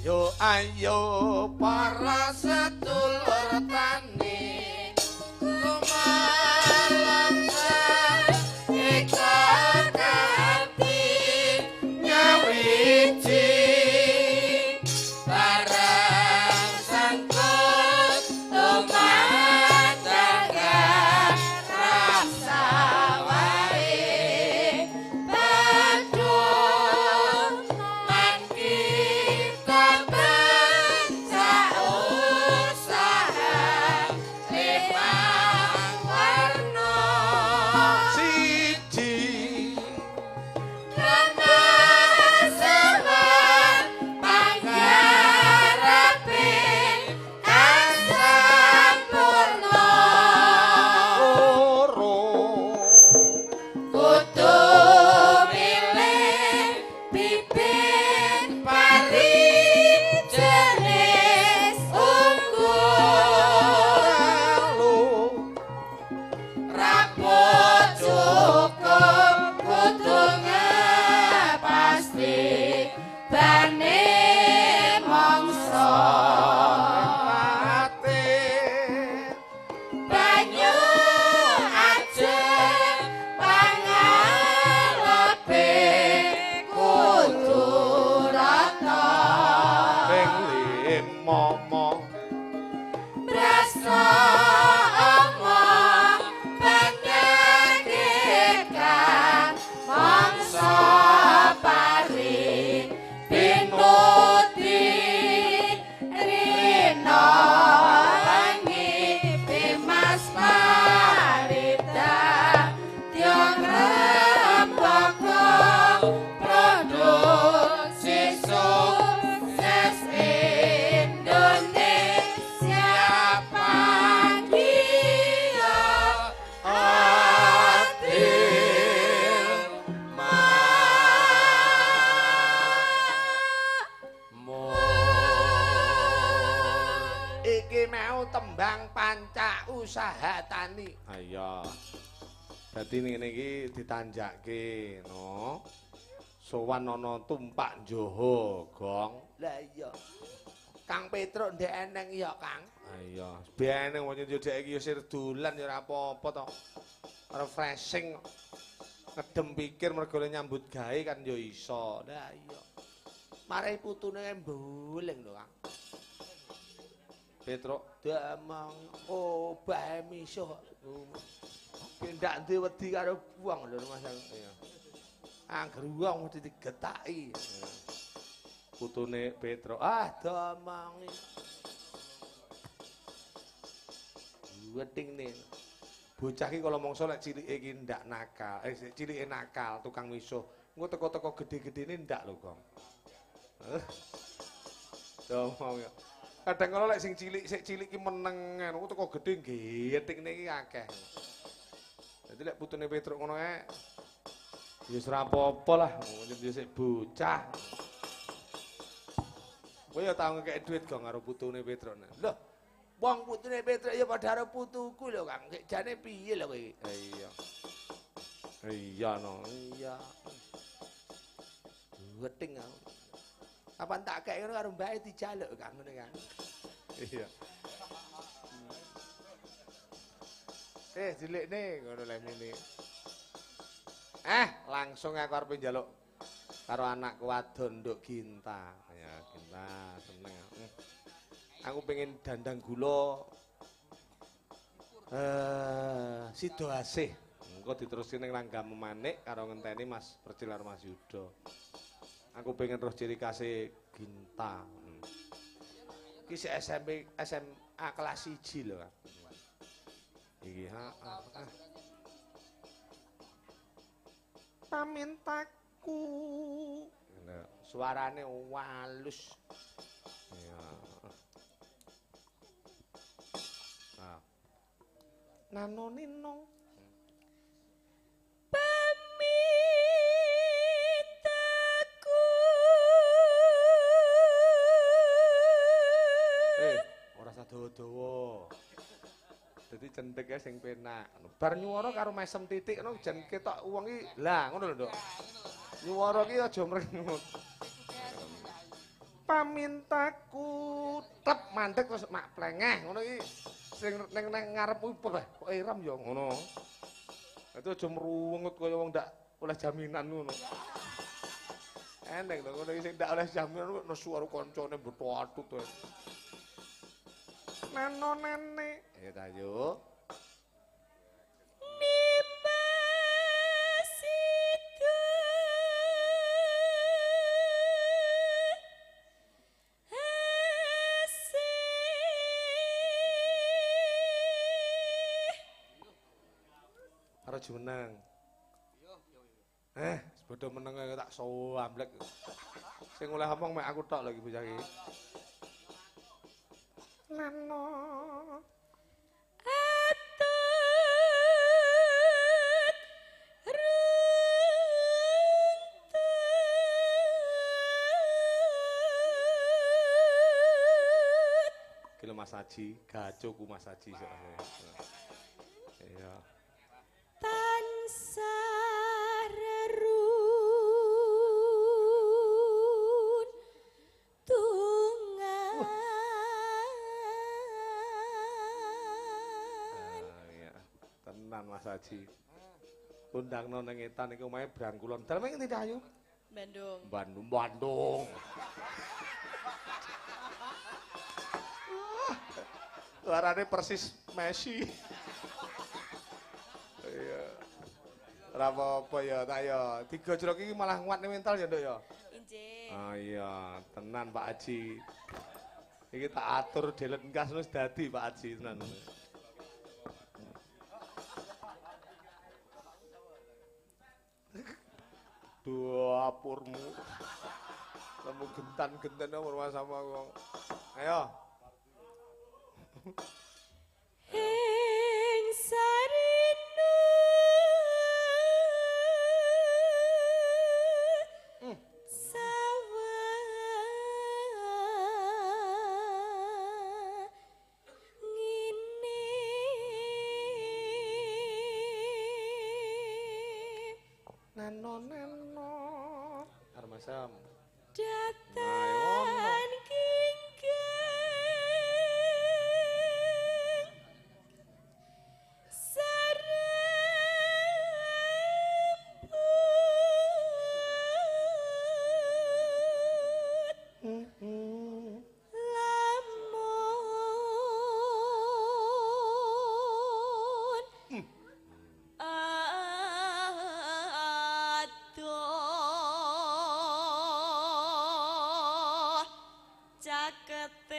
Ayo ayo para sedulur tani kumalangsa ikar kanthi nyawiji barang sangkut tumandangan rasa wae padung man kita bencak usaha limang warna siji kemasewan pangarepe kang sampurna loro kudu milih bibit pari jenis unggul rapot cukup kudu ngepasti bane mongso banyu aja pangalepe kudu rata ping limo brasa omong penyedihkan mongso pari pinuti rino wangi pimas marita tiong rempoko produksi sukses Indonesia Pandia adil makmur. Iki mau tembang panca usaha tani. Iya. Dadi ngene iki ditanjakke no. Sowan ana tumpak Joho, Gong. Lah iya. Kang Petruk ndek eneng ya, Kang. Ah iya, beneng wong yo dhek iki yo sir dolan ya ora apa-apa to. Refreshing. Ngedem pikir mergo nyambut gawe kan yo iso. Lah iya. Marai putune mboleng lho, Kang. Petruk damang oh bae misuh. Pendak ndi wedi karo buang lho Mas. Iya. Angger wong mesti digetaki. Putune Petruk damang. Weting nih. Bocah iki kala mangsa lek cilike iki ndak nakal. Cilike nakal, tukang misuh. Engko teko-teko gede-gedene ndak lho, Gong. Domong ya. Kadang kala lek sing cilik sik cilik ki meneng ngono teko gedhe getikne iki akeh. Dadi lek putune Petruk ngono ae ya wis ora apa-apa lah, yo sik bocah. Kowe ya tau ngekek dhuwit Gong karo putune Petruk. Lho, wong putune Petruk ya padha karo putuku lho, Kang. Sik jane piye lho kowe? Iya. Iya no, iya. Weting aku. Kapan tak kek ngono karo mbake dijaluk Kang ngene Kang. Iya. Dilikne ngono lek mene. Langsung aku arep njaluk karo anakku wadon Nduk Ginta. Ya, Ginta seneng. Aku pengen dandang gula Sido Asih. Engko diterusin ning Langgam Manik karo ngenteni Mas Percil karo Mas Yuda. Aku pengen roh ciri kasih Ginta. Iki sik SMP SMA kelas 1 lho, Kang. Iki pamintaku. Suarane walus. Ya. Nano nino. Pamintaku. Ora sadawa-dawa. Dadi centeke sing penak. Bar nyuwara karo mesem titik ngono jan ketok wong iki. Lah ngono lho, Nduk. Nyuwara ki aja mrengut. pamintaku tep mandek terus mak plengeh ngono iki sing ning ngarep kok iram ya ngono. Itu aja mruwengut kaya wong ndak oleh jaminan ngono. Eneng to ngono iki sing ndak oleh jaminan nesu karo kancane mbotho atut to. Nano nene. Ayo ta yo. Arep menang. Sepodo meneng tak soamblek. Sing oleh omong mek aku tok lho iki bocah iki. Nano. Kilo Mas Haji, gacoku Mas Haji soalnya. Iya. Tansah rerun tungan. Iya, tenan Mas Haji. Undangno nang etan iki omahe Brangkulon. Dalem ngendi ta ayu? Bandung. Bandung. Suarane persis Messi. Iya. Ora apa-apa ya, tak ya. Tiga jrok iki malah nguatne mental ya, Nduk ya. Injih. Oh iya, tenan Pak Haji. Iki tak atur delen kas wis dadi Pak Haji tenan. Dapurmu. Lemu gentan-gentan ora sama wong. Ayo. Ing sarinu Nano. Armasam. Datan kinggeng sarembut lamun adoh caketing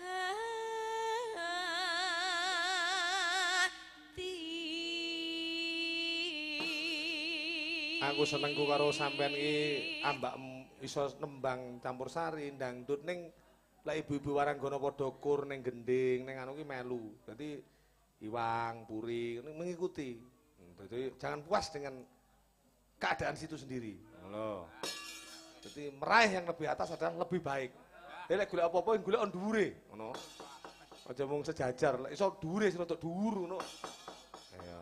hati. Aku senengku karo sampean iki ambak iso nembang campursari dangdut ning lek ibu-ibu waranggana padha kur ning gending ning anu ki melu. Dadi Iwang, Puri mengikuti. Jadi jangan puas dengan keadaan situ sendiri. Lho. Jadi meraih yang lebih atas adalah lebih baik. Jadi lek golek apa-apa golek on dhuwure, ngono. Aja mung sejajar, lek iso dhuwure sing rada dhuwur ngono. Iya.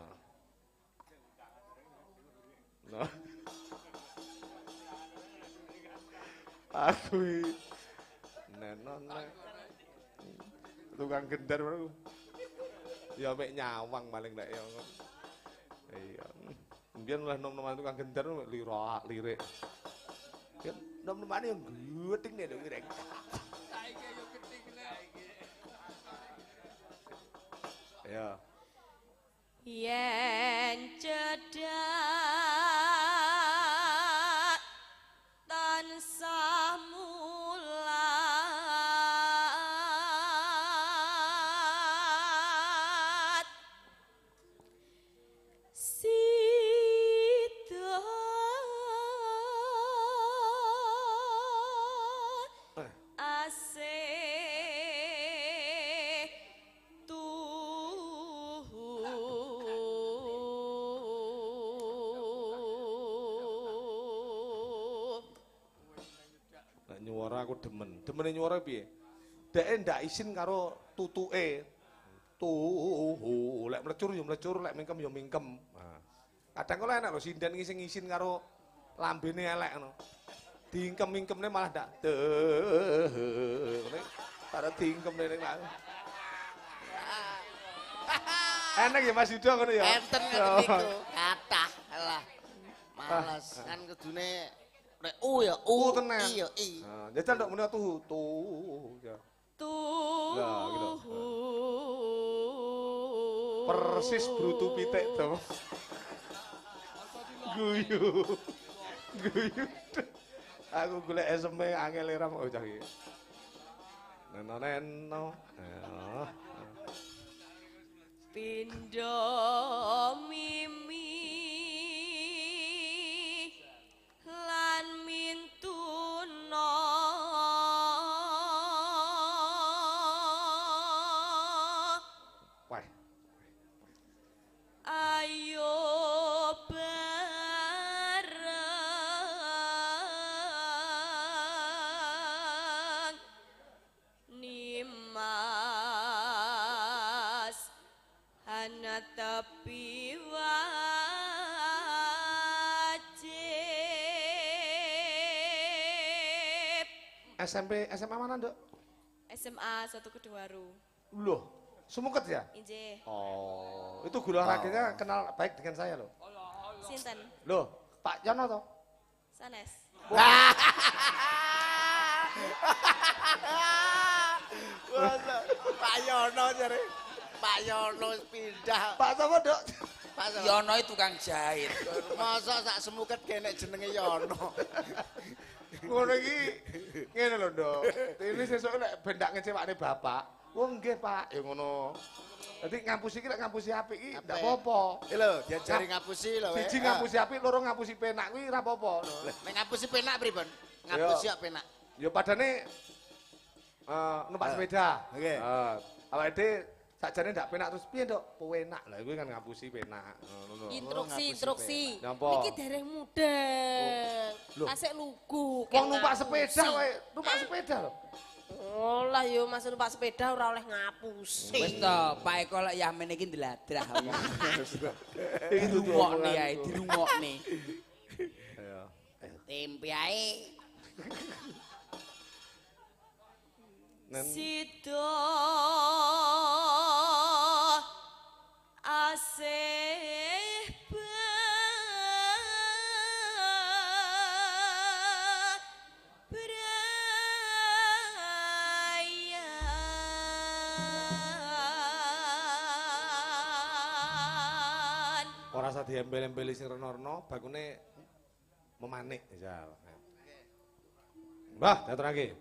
Nah. Aku nenon tukang gendar baru. Ya mek nyawang paling lek ya. Iya. Mbiyen oleh nom-noman tukang gendar lirik. Ya nom-nomane yo gething nek lirik. Saiki yo gething nek. Ya. Yen cedak tansah mulat sida asih Nyuwara aku demen. Demene nyuwara piye? Deke ndak isin karo tutuke. Lek mlecur ya mlecur, lek mingkem ya mingkem. Nah. Kadang kala enak lho sinden iki sing isin karo lambene elek ngono. Diingkem-ingkemne malah ndak ngene. Para diingkemne ning lak. Enak ya Mas Yuda ngono ya. Enten ngoten niku, kathah. Alah. Males kan kudune nek ya tenan. iya i. Nah, jajal ndok muni tuh ya. Ya, gitu. Persis brutu pitik to. Guyu. Guyu. Aku golek SM-e angel ram kok cah iki. Neno. Pindha mimi lan mintuna Wah. ayo bareng nimas ana tepi wajib SMP SMA mana, Nduk? SMA 1 Keduaru. Loh, Sumuket ya? Injih. Oh, itu guru olahraganya kenal baik dengan saya loh. Sinten? Loh, Pak Yono toh? Sanes. Pak Yono jare. Pak Yono pindah. Pak sapa, Dok? Pak Yono itu tukang jahit. Masa sak semuket genek jenenge Yono. Ngono iki ngene lho, Nduk. Ini sesuk nek ben ndak ngecewakne bapak. Wong nggih, Pak, ya ngono. Dadi ngapusi iki lek ngapusi apik iki ndak apa-apa. Lho, diajari ngapusi lho. Siji ngapusi apik, loro ngapusi penak kuwi ora apa-apa. Nek ngapusi penak pripun? Ngapusi kok penak. Ya padane numpak sepeda. Oke. Awake dhewe sakjane ndak penak terus piye, Nduk? Penak. Lah kuwi kan ngapusi penak. Ngono. Instruksi. Napa? Iki dereng mudeng. Loh. Asik lugu. Wong numpak sepeda wae, numpak sepeda lho. Oh lah yo Mas numpak sepeda ora oleh ngapusi. Wis to, Pak Eko lek yamen iki ndladrah. Iki dudu Dirungokne ae, dirungokne. Ya. Tempe ae. Sida asih bebrayan. Ora usah diembel-embeli sing rena-rena, bakune memanik misal. Mbah, diaturake.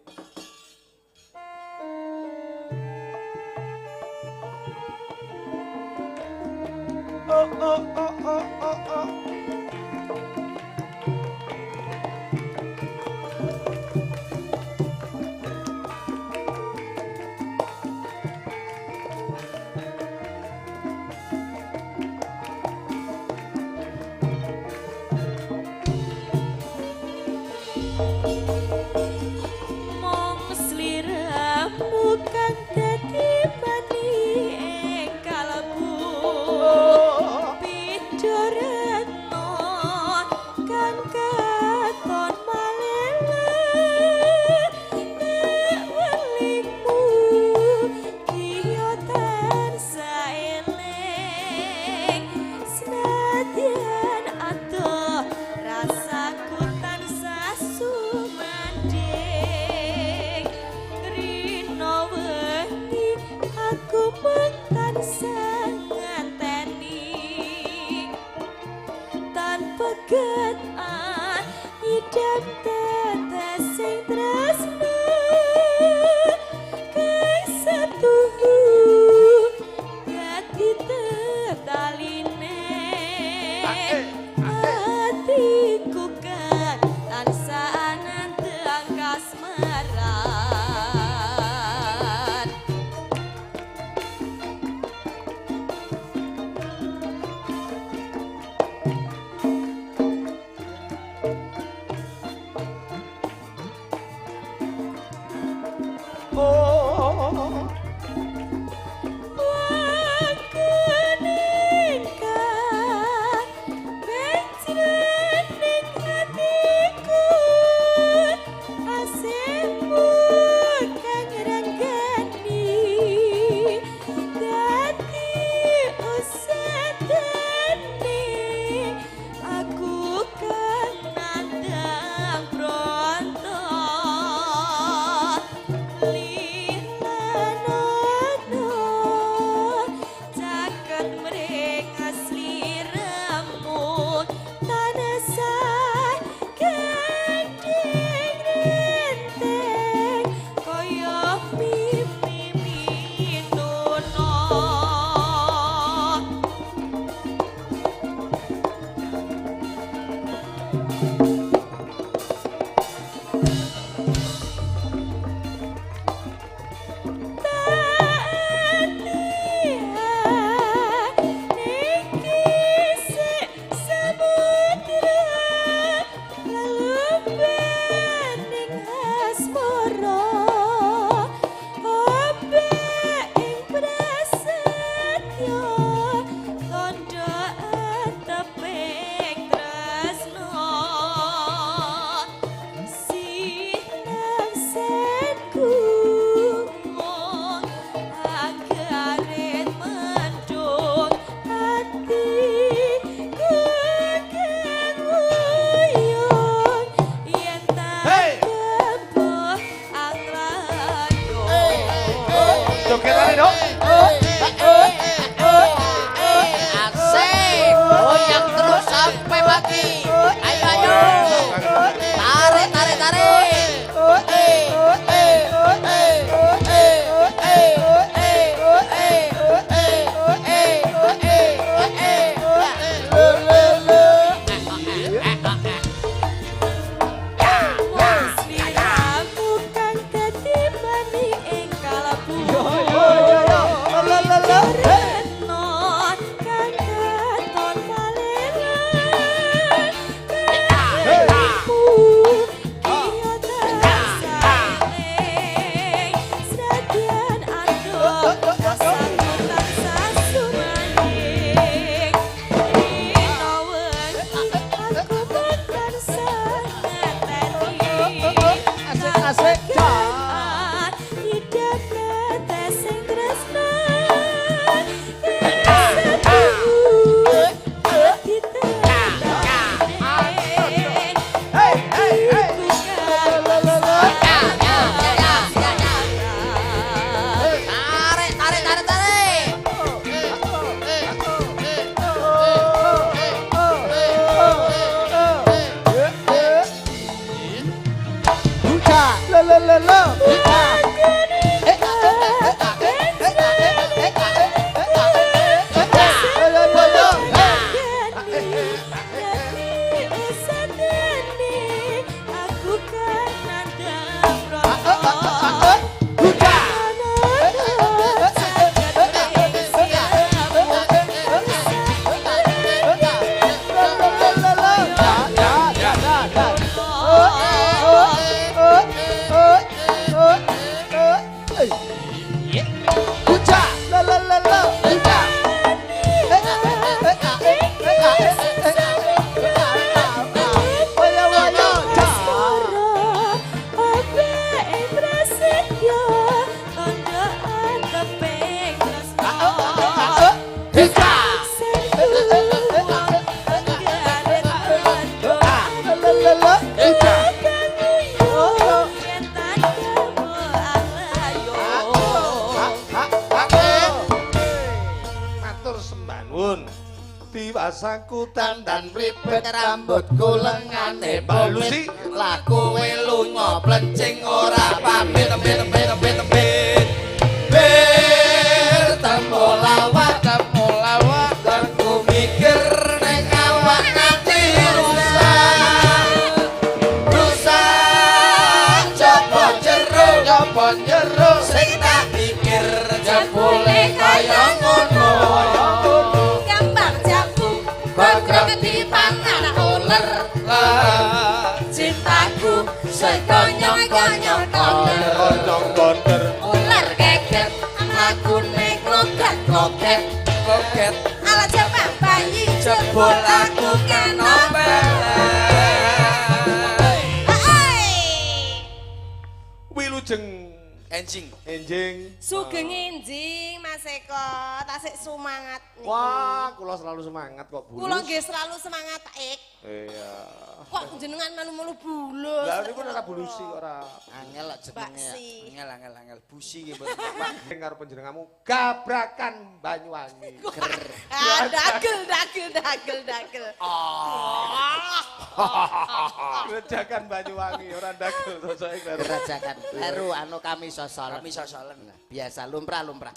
Mong sliramu kang dadi mani ing kalbu pidoretno kang katon malele nek welimu kiyo tansah eling senadyan adoh rasaku tansah sumanding rino wengi aku mung tansah ngenteni tanpa getan idam tetes sing tresno kae setuhu dadi tetaline hatiku kan tansah anantang kasmaran. Uca, la la la la, uca. Waya waya, ca. Heka. La la la, uca. Matur sembah nuwun. Diwasaku tandan pripet rambutku lengane balusi laku lunga plencing ora pamit bir temulawak aku mikir nek awak nganti rusak coba jero sing tak pikir jebule kaya ngono Bagrok dipangan uler cintaku sekonyong-konyong konyong-konder ular geger lakune kloget ala jepang bayi jebul aku kena wilujeng Enjing. enjing. Sugeng enjing Mas Eko, tasik semangat niku. Wah, kula selalu semangat kok, Bu. Kula nggih selalu semangat ik. Iya. Kok jenengan melu-melu bulus. Lah niku nek bulusi ora. angel jenenge Baksi. Angel busi nggih mboten Pak. Karo panjenenganmu gabrakan Banyuwangi. Ah, dagel. Gerajakan Banyuwangi ora ndagel sosoke karo. gerajakan baru anu kami sosol Kami sosolen. biasa lumrah Lumrah.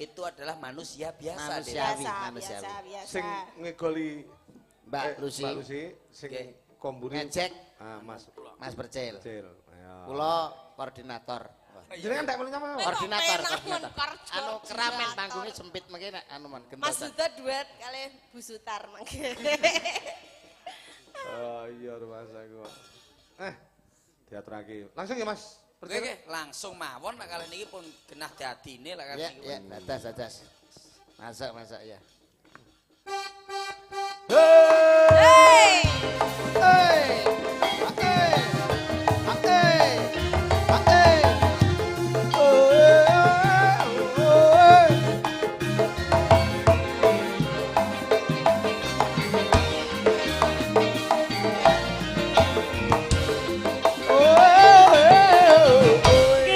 Itu adalah manusia biasa Dek. Manusiawi. Biasa. Sing ngegoli Mbak Lucy Mbak Lucy sing Nggih. komburi ngecek Mas Mas Percil Cil. Ayo. kula koordinator Jenengan tak menyapa. koordinator Penak pun, anu keramen panggungnya sempit mungkin anu man Mas gentosan Duta duet kali Bu Sutar mangke. Oh iya rumasa gua. Diaturake. Langsung ya Mas. Oke, langsung mawon lek kali niki pun genah dadine lek kali ya niki. ya dadas masak ya Hei.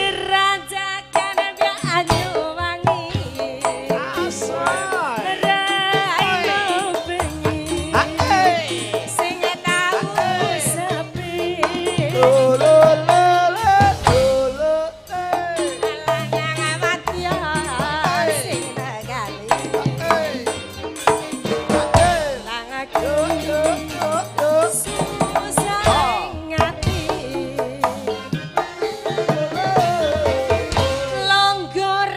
Kerajakan Banyuwangi Raino bengi sing tau sepi alangang wadya sing nagali langaku susah ngati longgor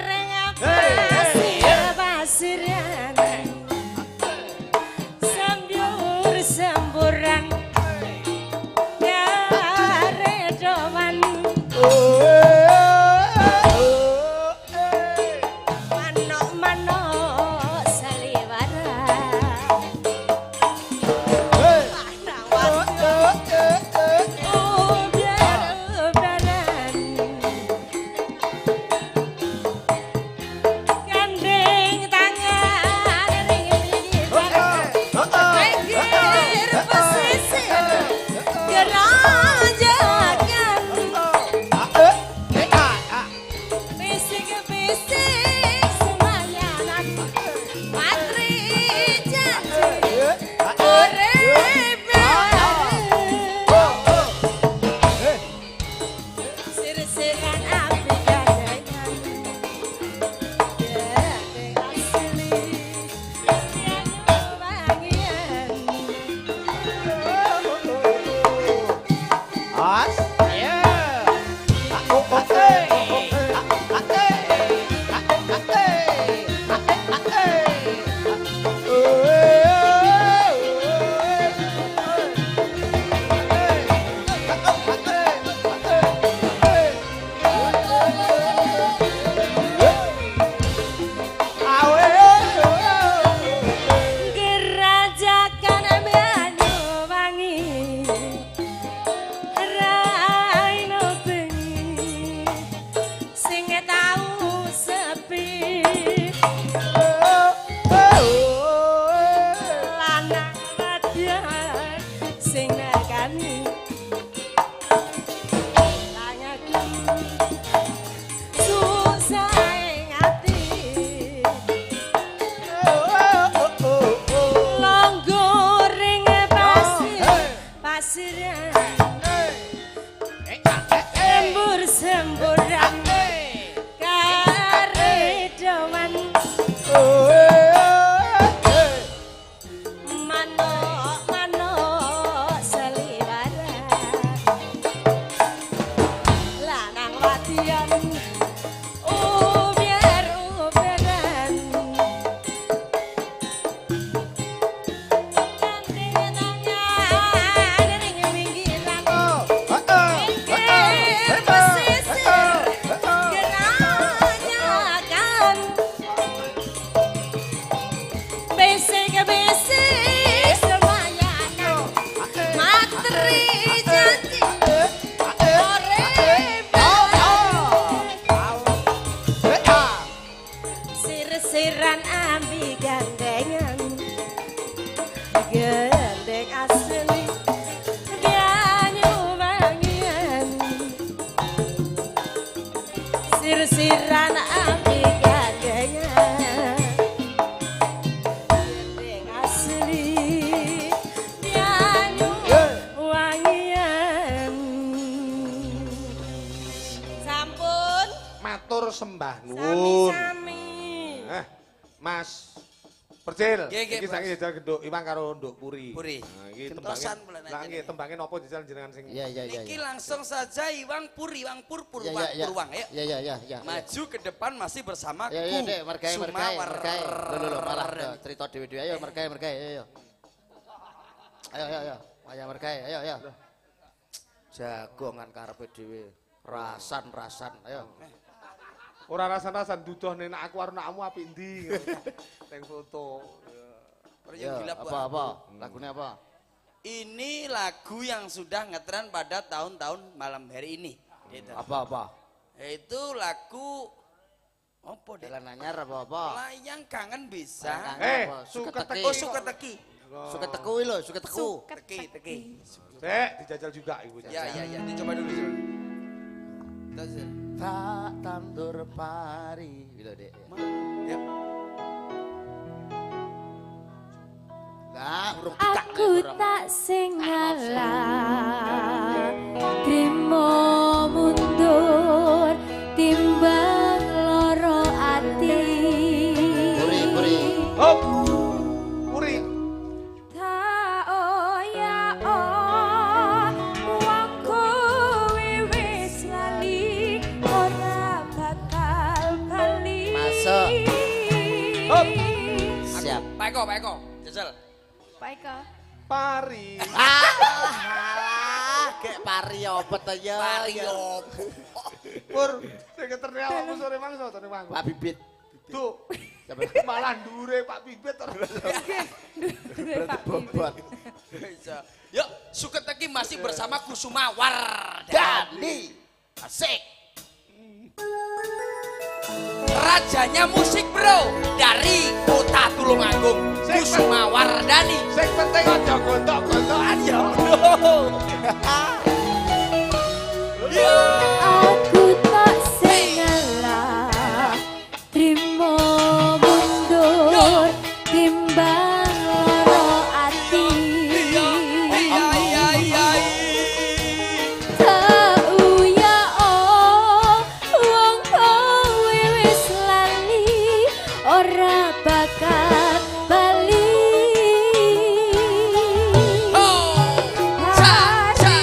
pasiran sambyur semburan garedowan manok-manok saliwara ubar-ubaran gandeng tangan ring-ring pesisir gerajakan bisik-bisik semayanan patri janji urip sir-siran api gandengan gandeng asli Banyuwangian As. Sembur-semburan karedoman mano seliwaran lanang wadian uber-uberan gandeng tangan ring pinggiran Sir-siran ambi gandengan gandeng asli banyu wangian sir-siran ambi gandengan gandeng asli banyu wangian sampun Matur sembah nuwun. sami-sami Mas Percil, Nggih, nggih, iki Mas. saiki jajal genduk Iwang karo nduk Puri. Puri. Nah, iki Gentosan tembangin. pula Lah nanya nggih nih. tembangin napa jajal jenengan sing Iya iya iya. Niki langsung saja Iwang Puri, Iwang Purpur, Iya, Wang iya, iya. Purwang, ayo. Iya iya iya iya. Maju ke depan masih bersama Ya ya Dek, mergae mergae Sumawar. mergae. Lho malah cerita dhewe-dhewe ayo mergae mergae ayo. Ayo ayo ayo. Ayo mergae ayo ayo. Jagongan karepe dhewe. Rasan-rasan ayo. ora rasan-rasan duduh nek aku karo nakmu apik ndi. Teng foto. Yang gila buat Apa-apa? Lagunya apa? Ini lagu yang sudah ngetren pada tahun-tahun malam hari ini. Gitu. Apa-apa? Itu lagu apa deh? Jalan anyar apa-apa? Layang kangen bisa. Suka Suka teki. Oh suka teki. Suka teku lho, suka teku. Teki. Dek, dijajal juga ibu. Ya. Dicoba dulu. Kita sih. Tak tandur pari. Gitu Dek. Ya. Lah, urung tekak. Aku tak sing ngalah trimo mundur timbang loro ati Puri. Hop. Puri. tak oya wong kowe wis lali ora bakal bali Masuk. Hop. Siap. Pak Eko. Jajal. Paika Pari. Alah, kayak pari opet aja. Mario. Pur, sing keterne awakmu sore mangsa to Mang. Pak Bibit. Tuh. Malah ndure Pak Bibit ora. Bobot. Bisa. Yuk, suka teki masih bersama Kusumawar. Dani. Asik. Rajanya musik bro dari kota Tulungagung, Kusumawar Dani. Sing penting aja gontok-gontokan ya. aku tak sing ngalah trimo mundur timbang loro ati tak uya wong kowe wis lali ora bakal bali Oh, hari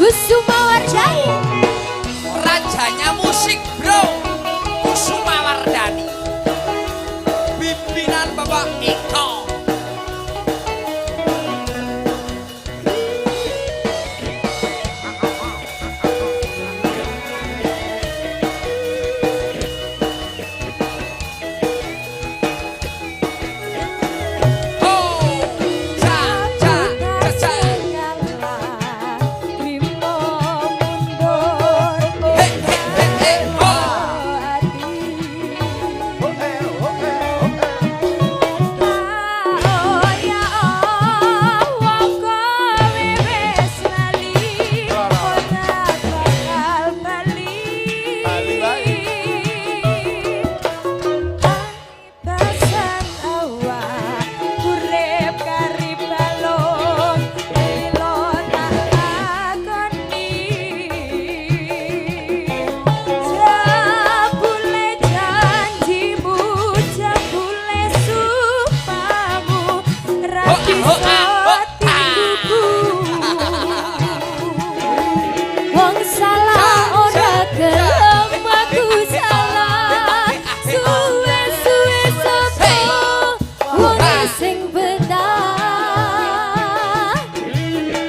Kusuma Wardani. Rajanya musik bro, Kusuma Wardani. Pimpinan Bapak Eko. Wong salah ora gelem aku salah. Suwe-suwe sapa wong sing betah.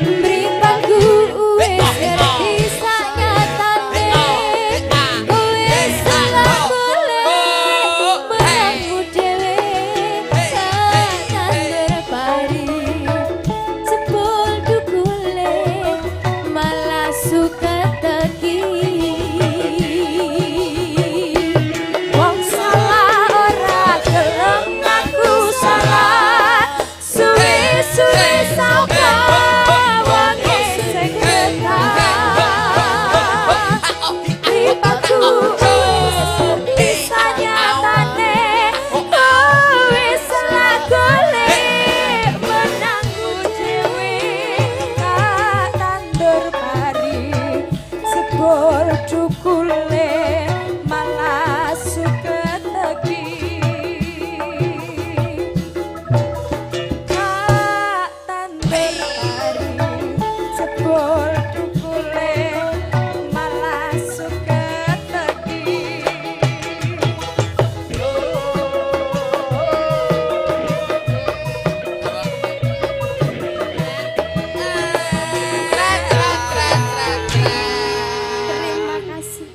Mripatku wis ngerti sanyatane. Wis salah golek menangmu dhewe. Tandur pari jebul dukule malah suka teki. Wong salah ora gelem ngaku salah. Suwe-suwe sapa wong sing betah. Mripatku wis ngerti sanyatane. Wis salah golek menangku dhewe. Tandur pari sepur cukule malah suka teki. Tandur pari sepur cukule malah suka teki. Terima kasih.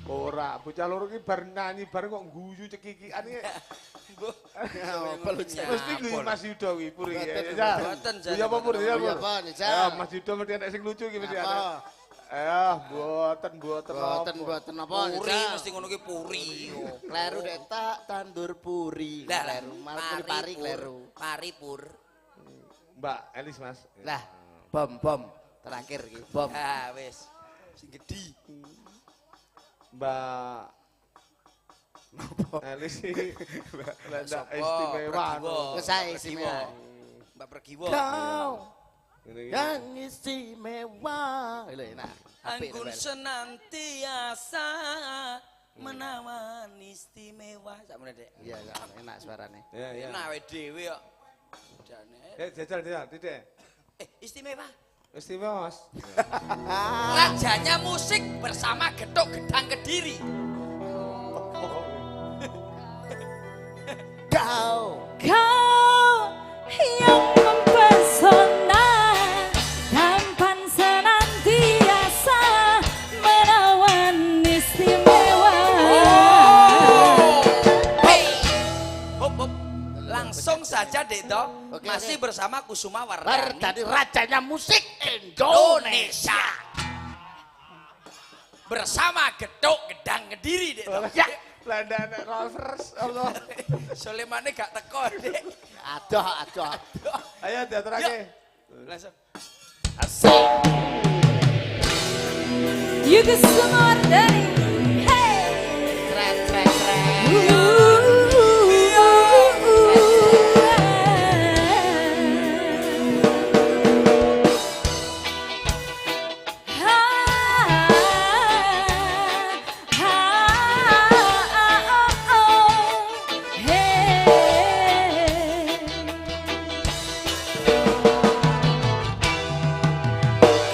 Ora, bocah loro ki bar nyanyi bar kok guyu cekikikan iki. Mesti guyu Mas Yuda kuwi puri. Mboten, Jan. Ya apa pur ya Iya, pur. Pan, Jan. Ya Mas Yuda mesti ana sing lucu iki mesti ana. Mboten Boten apa Puri Jan? mesti ngono ki puri. Kleru dek tak tandur puri. Lah, Kleru, malah pari Pur. kleru. Pari pur. Mbak Elis Mas. Lah, bom terakhir iki, bom. Ah wis. Sing gedhi. Mbak Elis iki ndak Sopo? istimewa. Pergiwo. Wis sae Pergiwo. istimewa. Mbak Pergiwo. Kau Ngene iki. yang istimewa. Lho enak. Apik, Anggun Bel. senantiasa menawan istimewa. Sakmene Dek. Iya, ya, enak suarane. Ya ya. Enak wae dhewe kok. Jane. Jajal titik. Istimewa. Istimewa Mas. Rajanya musik bersama Getuk Gedang Kediri. Kau Kau yang mempesona, tampan senantiasa menawan istimewa. Hey. Hop. Langsung saja Dek Tok. Oke, Masih oke. bersama Kusuma Bar Wardani. dari rajanya musik Indonesia. Indonesia. Bersama Getuk Gedang Kediri Dek Tok. Ya, Belanda nek reverse Allah. Solemane gak teko Dek. aduh. Ayo diaturake. Langsung. You Kusuma Wardani. Hey. Keren.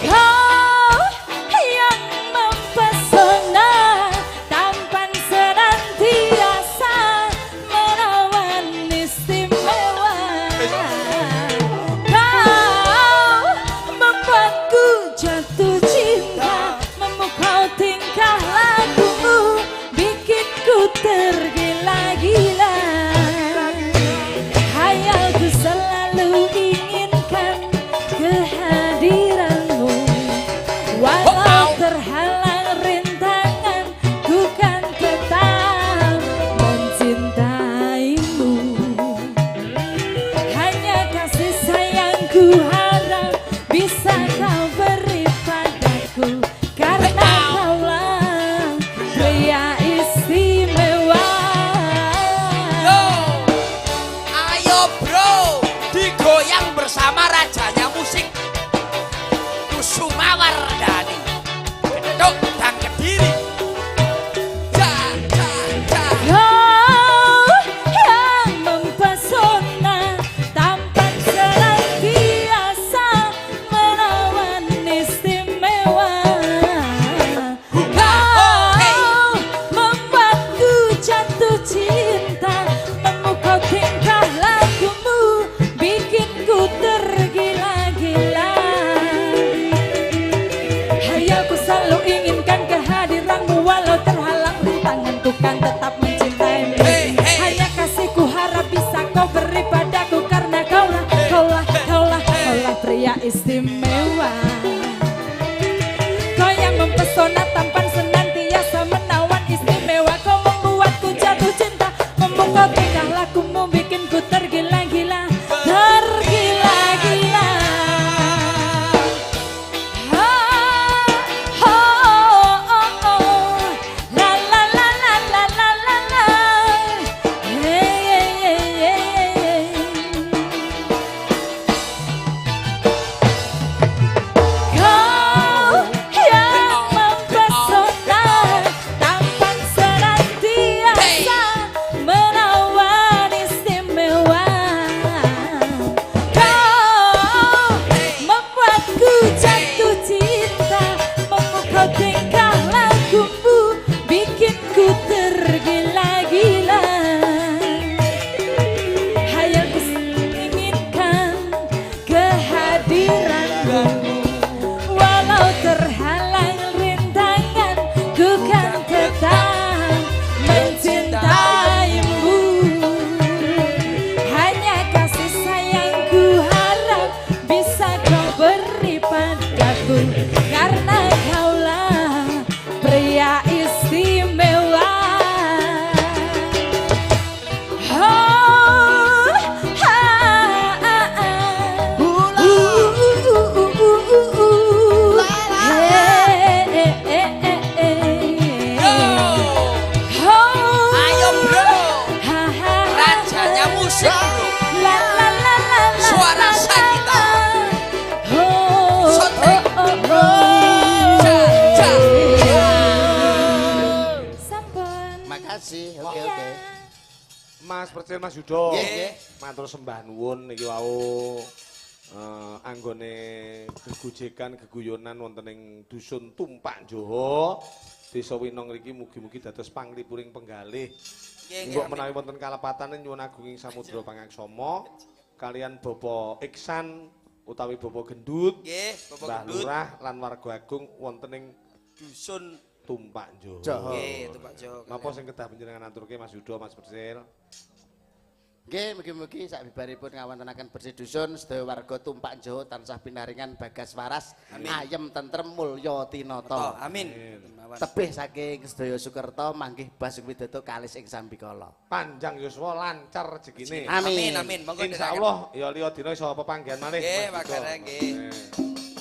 Kau jatuh cinta, memukau tingkah lakumu, bikinku tergila-gila. Hayalku selalu inginkan kehadiranmu, walau terhalang rintangan, ku kan tetap mencintaimu. Hanya kasih sayangku harap bisa kau beri padaku, karena kaulah pria istimewa. Ayo bro, digoyang bersama rajanya musik Kusuma Wardani. Gedung dan Kediri. Ja, ja, ja. Kau yang mempesona, tampan senantiasa menawan istimewa. Kau membuatku jatuh cinta, memukau tingkah lakumu, bikinku tergila-gila. Hayalku selalu inginkan kehadiranmu, walau terhalang rintangan, ku kan tetap mencintaimu. Hey, hey. Hanya kasihku harap bisa kau beri padaku, karena kaulah pria istimewa. Kau yang mempesona, tampan senantiasa menawan istimewa. Kau membuatku jatuh cinta, memukau tingkah lakumu, bikinku tergila-gila, tergila-gila. La la la la la la la la. Kau yang mempesona, tampan senantiasa menawan istimewa. Kau membuatku jatuh cinta, memukau tingkah lakumu, bikinku tergila-gila. Hayalku inginkan kehadiranmu, walau terhalang rintangan, ku kan tetap mencintaimu. Hanya kasih sayangku harap bisa kau beri padaku, karena kaulah pria istimewa. Oh, Ayo bro, rajanya musik bro. Suara Sagita. Sotek. Ja, ja, ja. Sampun. Makasih. Oke. Mas Percil Mas Yudo. Nggih, nggih. Matur sembah nuwun niki wau anggone gegojekan geguyonan wonten ing dusun Tumpak Joho. Desa Winong ngriki mugi-mugi dados panglipuring penggalih. Nggih, Mbok amin. menawi wonten kalepatan nyuwun agunging samudra pangaksama kalian Bapak Iksan utawi Bapak Gendut, Nggih, Bapak Mbah Gendut, Lurah lan warga agung wonten ing dusun. Tumpak Joho. Joho. Nggih, itu Pak Jo. Napa sing kedah panjenengan aturke Mas Yudo, Mas Percil? Nggih, mugi-mugi sabibaripun ngawontenaken bersih dusun sedaya warga Tumpak Jowo tansah pinaringan bagas waras, Amin. ayem tentrem mulya tinata. Amin. Tebih saking sedaya Sukerta manggih Basung Widodo kalis ing Sambikala. Panjang yuswa lancar rezekine. Amin. Amin. Monggo Insyaallah ya liya dina iso pepanggihan malih. Nggih, Mas Yudo. Pak Gareng, nggih. Nggih.